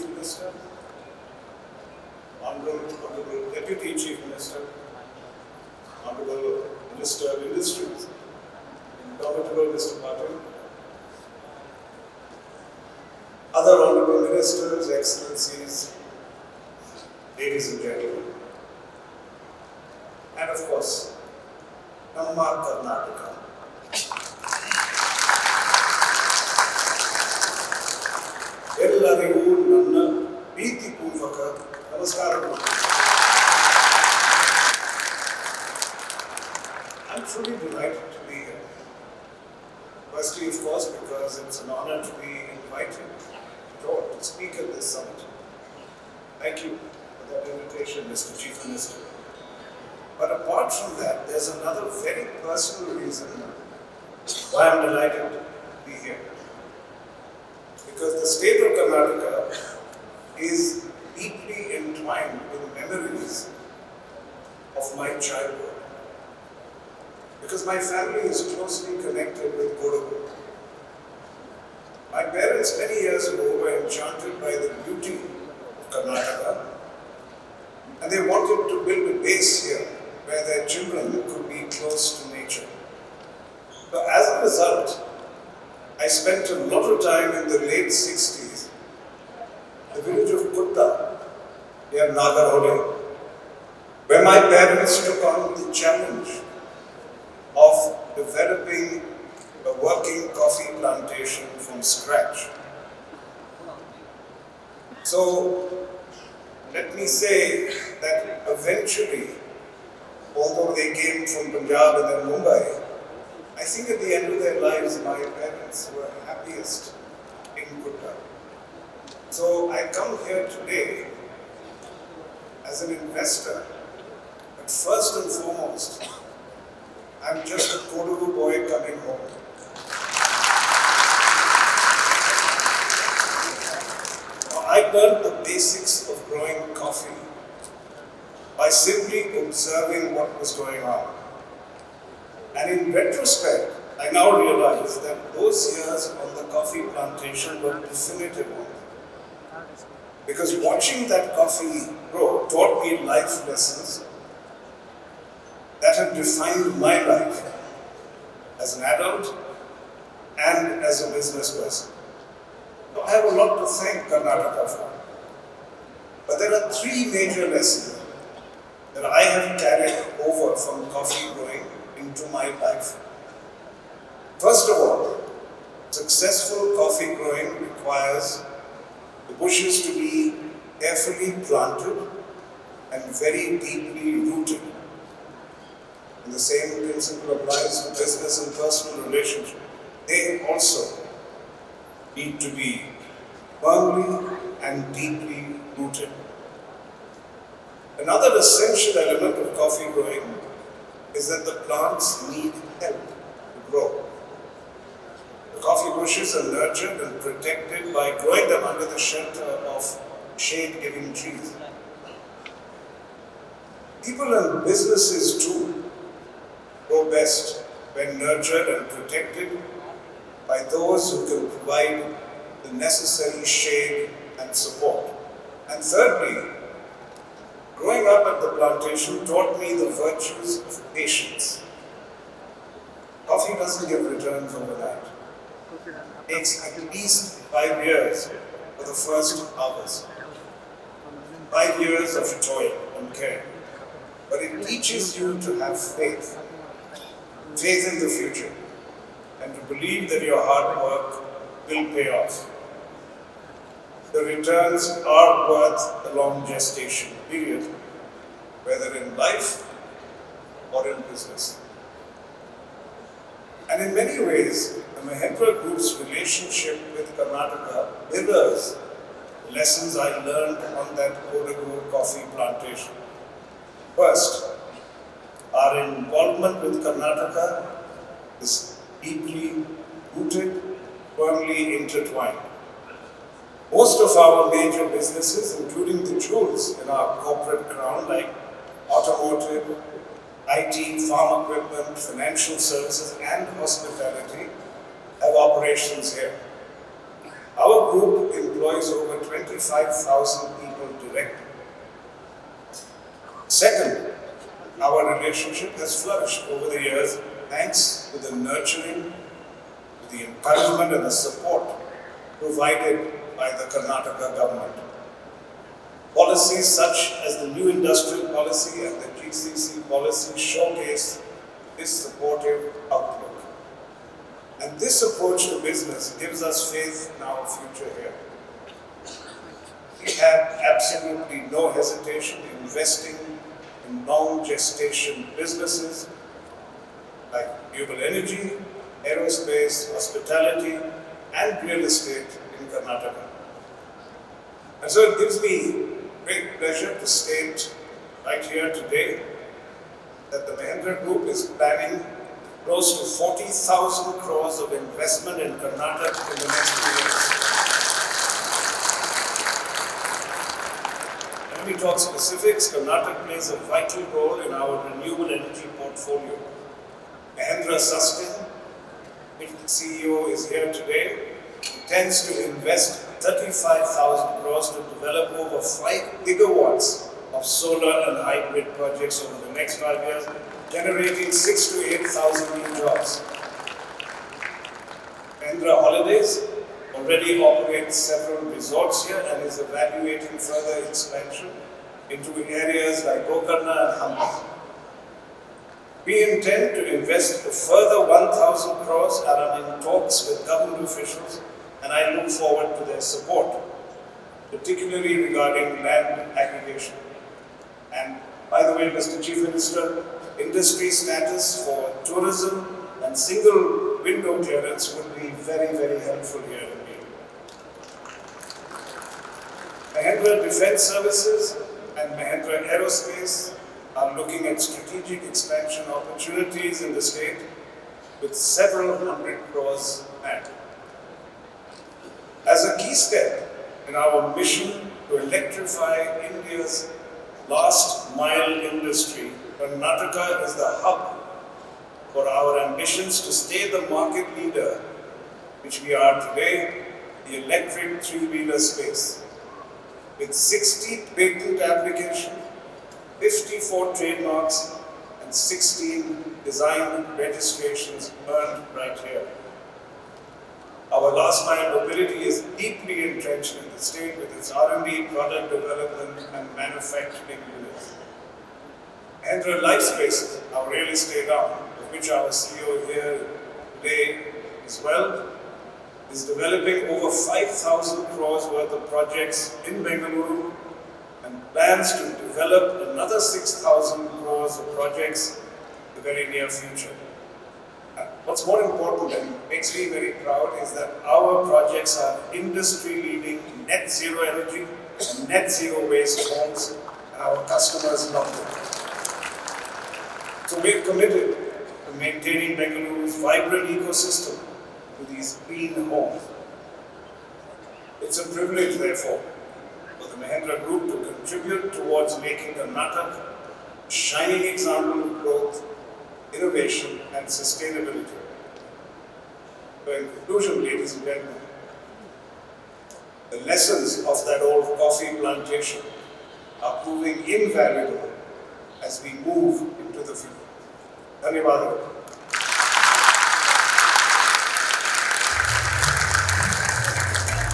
Chief Minister, Honorable Deputy Chief Minister, Honorable Minister of Industries, Indomitable Mr. Patil, other Honorable Ministers, Excellencies, ladies and gentlemen, and of course, Namma Karnataka. ಎಲ್ಲರಿಗೂ ನನ್ನ ಪ್ರೀತಿಪೂರ್ವಕ ನಮಸ್ಕಾರಗಳು. I'm truly delighted to be here. Firstly, of course, because it's an honor to be invited to speak at this summit. Thank you for that invitation, Mr. Chief Minister. But apart from that, there's another very personal reason why I'm delighted to be here. Because the state of Karnataka is deeply entwined with memories of my childhood. Because my family is closely connected with Kodagu. My parents many years ago were enchanted by the beauty of Karnataka, and they wanted to build a base here where their children could be close to nature. So as a result, I spent a lot of time in the late 60s, the village of Kutta, near Nagarhole, where my parents took on the challenge of developing a working coffee plantation from scratch. So, let me say that eventually, although they came from Punjab and then Mumbai, I think at the end of their lives, my parents were happiest in Kutta. So I come here today as an investor, but first and foremost, I'm just a Kodagu boy coming home. I learned the basics of growing coffee by simply observing what was going on. And in retrospect, I now realize that those years on the coffee plantation were definitive ones. Because watching that coffee grow taught me life lessons that have defined my life as an adult and as a business person. So I have a lot to thank Karnataka for. But there are three major lessons that I have carried over from coffee growing into my life. First of all, successful coffee growing requires the bushes to be carefully planted and very deeply rooted. And the same principle applies to business and personal relationships. They also need to be firmly and deeply rooted. Another essential element of coffee growing is that the plants need help to grow. The coffee bushes are nurtured and protected by growing them under the shelter of shade-giving trees. People and businesses too grow best when nurtured and protected by those who can provide the necessary shade and support. And thirdly, growing up at the plantation taught me the virtues of patience. Coffee doesn't give returns overnight. It takes at least 5 years for the first harvest. 5 years of toil and care. But it teaches you to have faith in the future, and to believe that your hard work will pay off. The returns are worth the long gestation period, whether in life or in business. And in many ways, the Mahindra Group's relationship with Karnataka mirrors the lessons I learned on that Kodagu coffee plantation. First, our involvement with Karnataka is deeply rooted, firmly intertwined. Most of our major businesses, including the jewels in our corporate crown, like automotive, IT, farm equipment, financial services, and hospitality, have operations here. Our group employs over 20 25,000 people directly. Second, our relationship has flourished over the years thanks to the nurturing, to the encouragement and the support provided by the Karnataka government. Policies such as the new industrial policy and the GCC policy showcase this supportive outlook. And this approach to business gives us faith in our future here. We have absolutely no hesitation in investing in long gestation businesses like renewable energy, aerospace, hospitality, and real estate in Karnataka. And so it gives me great pleasure to state right here today that the Mahindra Group is planning close to 40,000 crores of investment in Karnataka in the next 2 years. When we talk specifics, Karnataka plays a vital role in our renewable energy portfolio. Mahindra Sustain, its CEO is here today, intends to invest 35,000 crores to develop over 5 gigawatts of solar and hybrid projects over the next 5 years, generating 6,000 to 8,000 new jobs. Mahindra Holidays already operates several resorts here and is evaluating further expansion into areas like Gokarna and Hampi. We intend to invest a further 1,000 crores and are in talks with government officials, and I look forward to their support, particularly regarding land aggregation. And by the way, Mr. Chief Minister, industry status for tourism and single window clearance would be very, very helpful here indeed. Mahindra Defence Services and Mahindra Aerospace are looking at strategic expansion opportunities in the state with several hundred crores planned. As a key step in our mission to electrify India's last mile industry, Karnataka is the hub for our ambitions to stay the market leader, which we are today, the electric three-wheeler space. With 60 patent applications, 54 trademarks, and 16 design registrations earned right here. Our last mile mobility is deeply entrenched in the state with its R&D, product development, and manufacturing units. Mahindra Life Spaces, our real estate arm, of which our CEO here today as well, is developing over 5,000 crores worth of projects in Bangalore and plans to develop another 6,000 crores of projects in the very near future. What's more important and makes me very proud is that our projects are industry-leading net zero energy and net zero waste homes, and our customers love them. So we're committed to maintaining Bengaluru's vibrant ecosystem to these green homes. It's a privilege, therefore, for the Mahindra Group to contribute towards making Karnataka a shining example of growth, innovation, and sustainability. So in conclusion, ladies and gentlemen, the lessons of that old coffee plantation are proving invaluable as we move into the future. Dhanyavadalu.